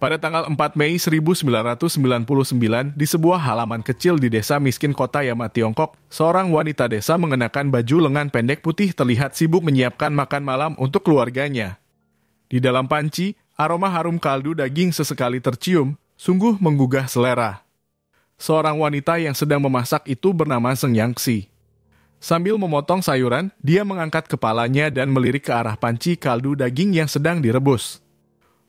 Pada tanggal 4 Mei 1999, di sebuah halaman kecil di desa miskin kota Yama, Tiongkok, seorang wanita desa mengenakan baju lengan pendek putih terlihat sibuk menyiapkan makan malam untuk keluarganya. Di dalam panci, aroma harum kaldu daging sesekali tercium, sungguh menggugah selera. Seorang wanita yang sedang memasak itu bernama Zeng Yangxi. Sambil memotong sayuran, dia mengangkat kepalanya dan melirik ke arah panci kaldu daging yang sedang direbus.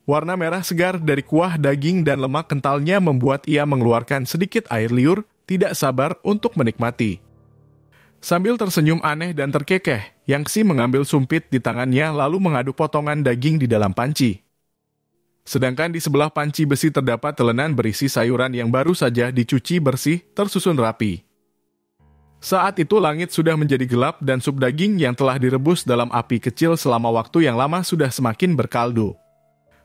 Warna merah segar dari kuah daging dan lemak kentalnya membuat ia mengeluarkan sedikit air liur, tidak sabar untuk menikmati. Sambil tersenyum aneh dan terkekeh, Yangxi mengambil sumpit di tangannya lalu mengaduk potongan daging di dalam panci. Sedangkan di sebelah panci besi terdapat telenan berisi sayuran yang baru saja dicuci bersih, tersusun rapi. Saat itu langit sudah menjadi gelap dan sup daging yang telah direbus dalam api kecil selama waktu yang lama sudah semakin berkaldu.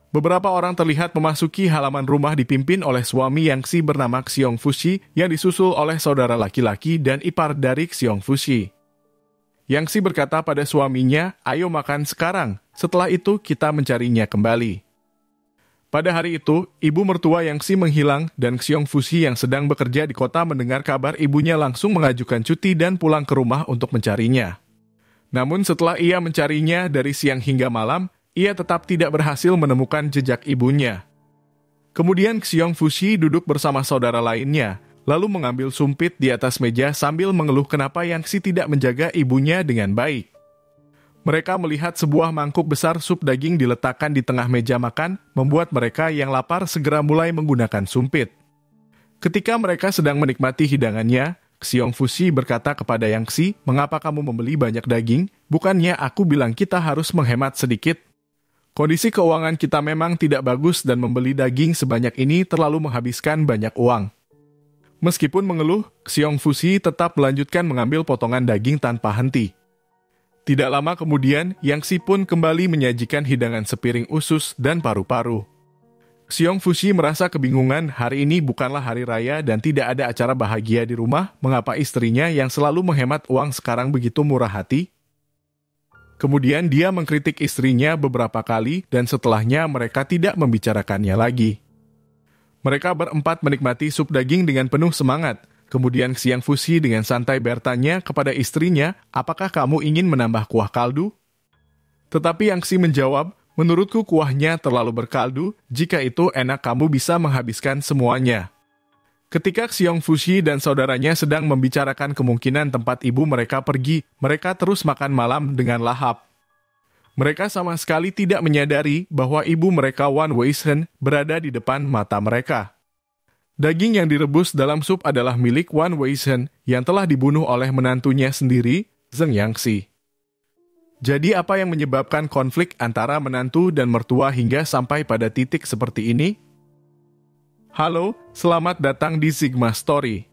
Beberapa orang terlihat memasuki halaman rumah dipimpin oleh suami Yangxi bernama Xiong Fushi yang disusul oleh saudara laki-laki dan ipar dari Xiong Fushi. Yangxi berkata pada suaminya, "Ayo makan sekarang, setelah itu kita mencarinya kembali." Pada hari itu, ibu mertua Yangxi menghilang dan Xiong Fushi yang sedang bekerja di kota mendengar kabar ibunya langsung mengajukan cuti dan pulang ke rumah untuk mencarinya. Namun setelah ia mencarinya dari siang hingga malam, ia tetap tidak berhasil menemukan jejak ibunya. Kemudian Xiong Fushi duduk bersama saudara lainnya, lalu mengambil sumpit di atas meja sambil mengeluh kenapa Yangxi tidak menjaga ibunya dengan baik. Mereka melihat sebuah mangkuk besar sup daging diletakkan di tengah meja makan, membuat mereka yang lapar segera mulai menggunakan sumpit. Ketika mereka sedang menikmati hidangannya, Xiong Fushi berkata kepada Yangxi, "Mengapa kamu membeli banyak daging? Bukannya aku bilang kita harus menghemat sedikit? Kondisi keuangan kita memang tidak bagus dan membeli daging sebanyak ini terlalu menghabiskan banyak uang." Meskipun mengeluh, Xiong Fushi tetap melanjutkan mengambil potongan daging tanpa henti. Tidak lama kemudian, Yangxi pun kembali menyajikan hidangan sepiring usus dan paru-paru. Xiong Fushi merasa kebingungan, hari ini bukanlah hari raya dan tidak ada acara bahagia di rumah, mengapa istrinya yang selalu menghemat uang sekarang begitu murah hati? Kemudian dia mengkritik istrinya beberapa kali dan setelahnya mereka tidak membicarakannya lagi. Mereka berempat menikmati sup daging dengan penuh semangat. Kemudian Xiong Fushi dengan santai bertanya kepada istrinya, "Apakah kamu ingin menambah kuah kaldu?" Tetapi Yangxi menjawab, "Menurutku kuahnya terlalu berkaldu, jika itu enak kamu bisa menghabiskan semuanya." Ketika Xiong Fushi dan saudaranya sedang membicarakan kemungkinan tempat ibu mereka pergi, mereka terus makan malam dengan lahap. Mereka sama sekali tidak menyadari bahwa ibu mereka Wan Weishen berada di depan mata mereka. Daging yang direbus dalam sup adalah milik Wan Weishen yang telah dibunuh oleh menantunya sendiri, Zeng Yangxi. Jadi apa yang menyebabkan konflik antara menantu dan mertua hingga sampai pada titik seperti ini? Halo, selamat datang di Sigma Story.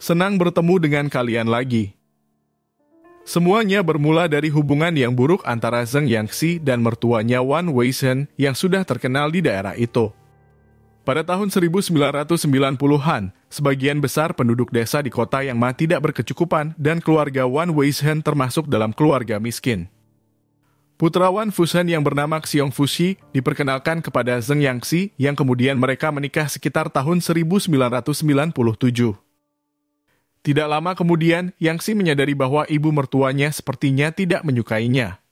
Senang bertemu dengan kalian lagi. Semuanya bermula dari hubungan yang buruk antara Zeng Yangxi dan mertuanya Wan Weishen yang sudah terkenal di daerah itu. Pada tahun 1990-an, sebagian besar penduduk desa di kota yang tidak berkecukupan dan keluarga Wan Weishen termasuk dalam keluarga miskin. Putra Wan Fusen yang bernama Xiong Fushi diperkenalkan kepada Zeng Yangxi yang kemudian mereka menikah sekitar tahun 1997. Tidak lama kemudian, Yangxi menyadari bahwa ibu mertuanya sepertinya tidak menyukainya.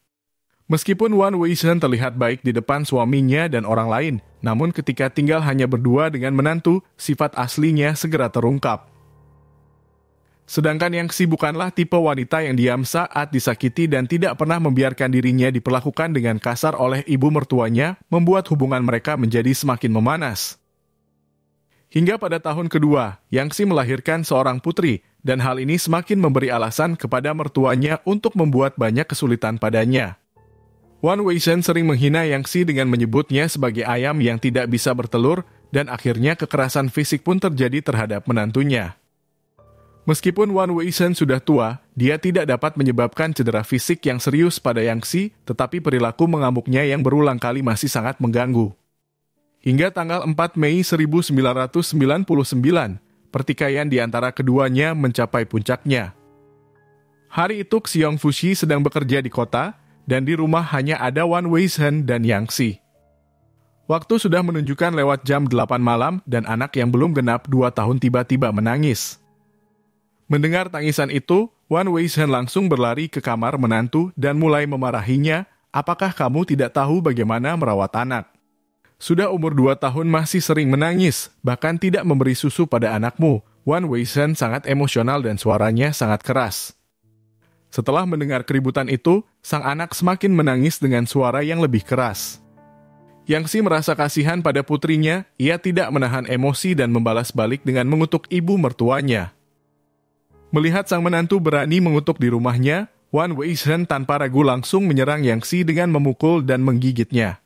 Meskipun Wan Weishen terlihat baik di depan suaminya dan orang lain, namun ketika tinggal hanya berdua dengan menantu, sifat aslinya segera terungkap. Sedangkan Yangxi bukanlah tipe wanita yang diam saat disakiti dan tidak pernah membiarkan dirinya diperlakukan dengan kasar oleh ibu mertuanya, membuat hubungan mereka menjadi semakin memanas. Hingga pada tahun kedua, Yangxi melahirkan seorang putri, dan hal ini semakin memberi alasan kepada mertuanya untuk membuat banyak kesulitan padanya. Wan Weishen sering menghina Yangxi dengan menyebutnya sebagai ayam yang tidak bisa bertelur, dan akhirnya kekerasan fisik pun terjadi terhadap menantunya. Meskipun Wan Weishen sudah tua, dia tidak dapat menyebabkan cedera fisik yang serius pada Yangxi, tetapi perilaku mengamuknya yang berulang kali masih sangat mengganggu. Hingga tanggal 4 Mei 1999, pertikaian di antara keduanya mencapai puncaknya. Hari itu Xiong Fushi sedang bekerja di kota, dan di rumah hanya ada Wan Weishen dan Yangxi. Waktu sudah menunjukkan lewat jam 8 malam dan anak yang belum genap 2 tahun tiba-tiba menangis. Mendengar tangisan itu, Wan Weishan langsung berlari ke kamar menantu dan mulai memarahinya, apakah kamu tidak tahu bagaimana merawat anak? Sudah umur 2 tahun masih sering menangis, bahkan tidak memberi susu pada anakmu. Wan Weishan sangat emosional dan suaranya sangat keras. Setelah mendengar keributan itu, sang anak semakin menangis dengan suara yang lebih keras. Yang Si merasa kasihan pada putrinya, ia tidak menahan emosi dan membalas balik dengan mengutuk ibu mertuanya. Melihat sang menantu berani mengutuk di rumahnya, Wan Weishan tanpa ragu langsung menyerang Yang Si dengan memukul dan menggigitnya.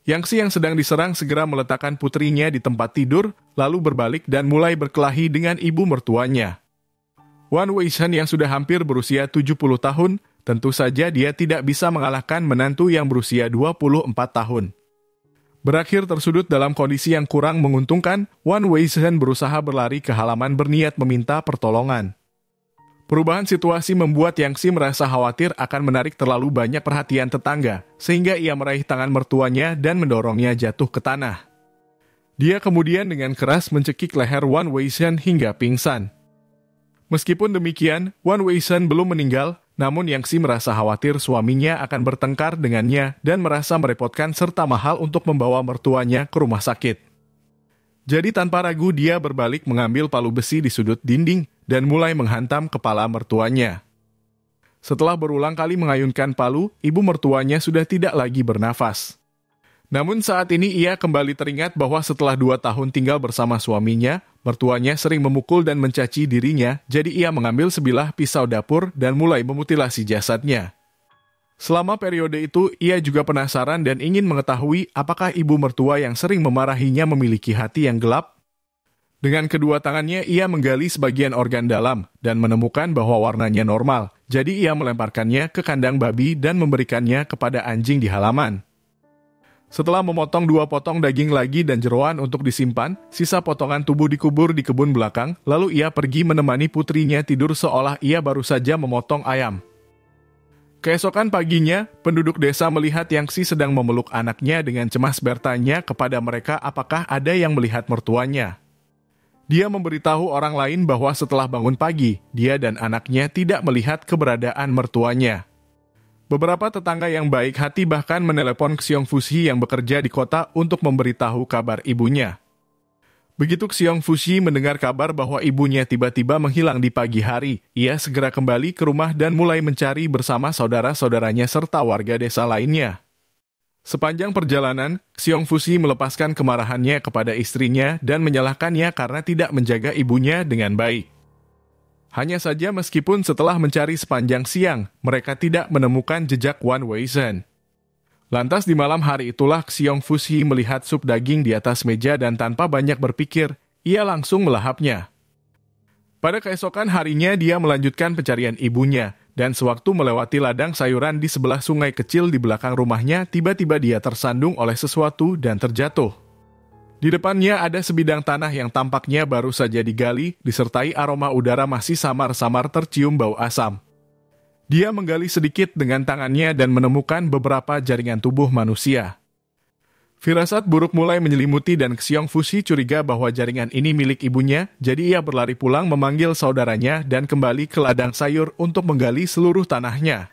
Yang Si yang sedang diserang segera meletakkan putrinya di tempat tidur, lalu berbalik dan mulai berkelahi dengan ibu mertuanya. Wan Weishan yang sudah hampir berusia 70 tahun, tentu saja dia tidak bisa mengalahkan menantu yang berusia 24 tahun. Berakhir tersudut dalam kondisi yang kurang menguntungkan, Wan Weishan berusaha berlari ke halaman berniat meminta pertolongan. Perubahan situasi membuat Yang Si merasa khawatir akan menarik terlalu banyak perhatian tetangga, sehingga ia meraih tangan mertuanya dan mendorongnya jatuh ke tanah. Dia kemudian dengan keras mencekik leher Wan Weishan hingga pingsan. Meskipun demikian, Wan Weishan belum meninggal, namun Yang Si merasa khawatir suaminya akan bertengkar dengannya dan merasa merepotkan serta mahal untuk membawa mertuanya ke rumah sakit. Jadi tanpa ragu dia berbalik mengambil palu besi di sudut dinding dan mulai menghantam kepala mertuanya. Setelah berulang kali mengayunkan palu, ibu mertuanya sudah tidak lagi bernafas. Namun saat ini ia kembali teringat bahwa setelah 2 tahun tinggal bersama suaminya, mertuanya sering memukul dan mencaci dirinya, jadi ia mengambil sebilah pisau dapur dan mulai memutilasi jasadnya. Selama periode itu, ia juga penasaran dan ingin mengetahui apakah ibu mertua yang sering memarahinya memiliki hati yang gelap. Dengan kedua tangannya, ia menggali sebagian organ dalam dan menemukan bahwa warnanya normal, jadi ia melemparkannya ke kandang babi dan memberikannya kepada anjing di halaman. Setelah memotong 2 potong daging lagi dan jeroan untuk disimpan, sisa potongan tubuh dikubur di kebun belakang, lalu ia pergi menemani putrinya tidur seolah ia baru saja memotong ayam. Keesokan paginya, penduduk desa melihat Yang Si sedang memeluk anaknya dengan cemas bertanya kepada mereka apakah ada yang melihat mertuanya. Dia memberitahu orang lain bahwa setelah bangun pagi, dia dan anaknya tidak melihat keberadaan mertuanya. Beberapa tetangga yang baik hati bahkan menelepon Xiong Fushi yang bekerja di kota untuk memberitahu kabar ibunya. Begitu Xiong Fushi mendengar kabar bahwa ibunya tiba-tiba menghilang di pagi hari, ia segera kembali ke rumah dan mulai mencari bersama saudara-saudaranya serta warga desa lainnya. Sepanjang perjalanan, Xiong Fushi melepaskan kemarahannya kepada istrinya dan menyalahkannya karena tidak menjaga ibunya dengan baik. Hanya saja meskipun setelah mencari sepanjang siang, mereka tidak menemukan jejak Wan Weishan. Lantas di malam hari itulah Xiong Fushi melihat sup daging di atas meja dan tanpa banyak berpikir, ia langsung melahapnya. Pada keesokan harinya dia melanjutkan pencarian ibunya, dan sewaktu melewati ladang sayuran di sebelah sungai kecil di belakang rumahnya, tiba-tiba dia tersandung oleh sesuatu dan terjatuh. Di depannya ada sebidang tanah yang tampaknya baru saja digali, disertai aroma udara masih samar-samar tercium bau asam. Dia menggali sedikit dengan tangannya dan menemukan beberapa jaringan tubuh manusia. Firasat buruk mulai menyelimuti dan Xiong Fushi curiga bahwa jaringan ini milik ibunya, jadi ia berlari pulang memanggil saudaranya dan kembali ke ladang sayur untuk menggali seluruh tanahnya.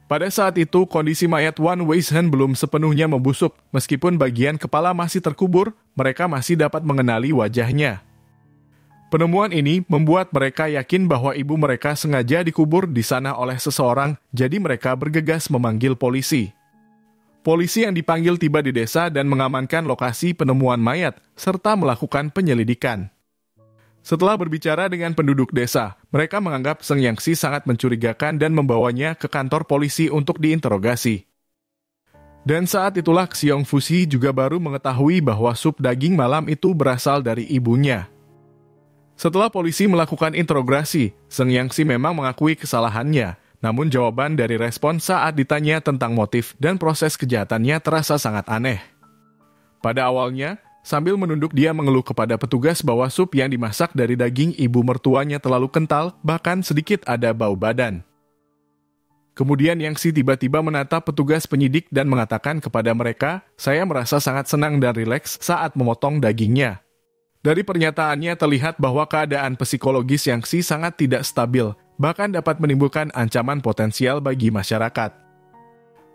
Pada saat itu, kondisi mayat Wan Weishan belum sepenuhnya membusuk. Meskipun bagian kepala masih terkubur, mereka masih dapat mengenali wajahnya. Penemuan ini membuat mereka yakin bahwa ibu mereka sengaja dikubur di sana oleh seseorang, jadi mereka bergegas memanggil polisi. Polisi yang dipanggil tiba di desa dan mengamankan lokasi penemuan mayat, serta melakukan penyelidikan. Setelah berbicara dengan penduduk desa, mereka menganggap Seng Yang Si sangat mencurigakan dan membawanya ke kantor polisi untuk diinterogasi. Dan saat itulah Xiong Fushi juga baru mengetahui bahwa sup daging malam itu berasal dari ibunya. Setelah polisi melakukan interogasi, Seng Yang Si memang mengakui kesalahannya, namun jawaban dari respon saat ditanya tentang motif dan proses kejahatannya terasa sangat aneh. Pada awalnya, sambil menunduk dia mengeluh kepada petugas bahwa sup yang dimasak dari daging ibu mertuanya terlalu kental, bahkan sedikit ada bau badan. Kemudian Yang Si tiba-tiba menatap petugas penyidik dan mengatakan kepada mereka, "Saya merasa sangat senang dan rileks saat memotong dagingnya." Dari pernyataannya terlihat bahwa keadaan psikologis Yang Si sangat tidak stabil, bahkan dapat menimbulkan ancaman potensial bagi masyarakat.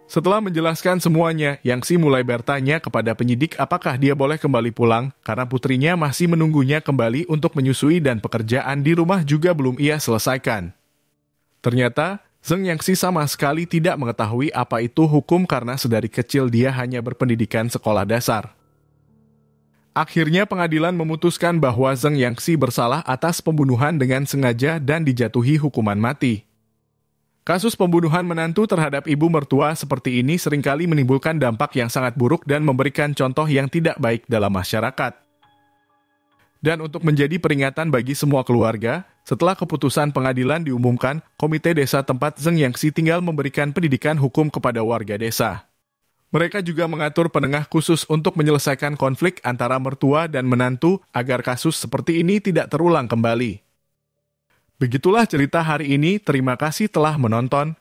Setelah menjelaskan semuanya, Yang Si mulai bertanya kepada penyidik apakah dia boleh kembali pulang, karena putrinya masih menunggunya kembali untuk menyusui dan pekerjaan di rumah juga belum ia selesaikan. Ternyata, Zeng Yang Si sama sekali tidak mengetahui apa itu hukum karena sedari kecil dia hanya berpendidikan sekolah dasar. Akhirnya pengadilan memutuskan bahwa Zeng Yang Si bersalah atas pembunuhan dengan sengaja dan dijatuhi hukuman mati. Kasus pembunuhan menantu terhadap ibu mertua seperti ini seringkali menimbulkan dampak yang sangat buruk dan memberikan contoh yang tidak baik dalam masyarakat. Dan untuk menjadi peringatan bagi semua keluarga, setelah keputusan pengadilan diumumkan, komite desa tempat Zeng Yang Si tinggal memberikan pendidikan hukum kepada warga desa. Mereka juga mengatur penengah khusus untuk menyelesaikan konflik antara mertua dan menantu agar kasus seperti ini tidak terulang kembali. Begitulah cerita hari ini, terima kasih telah menonton.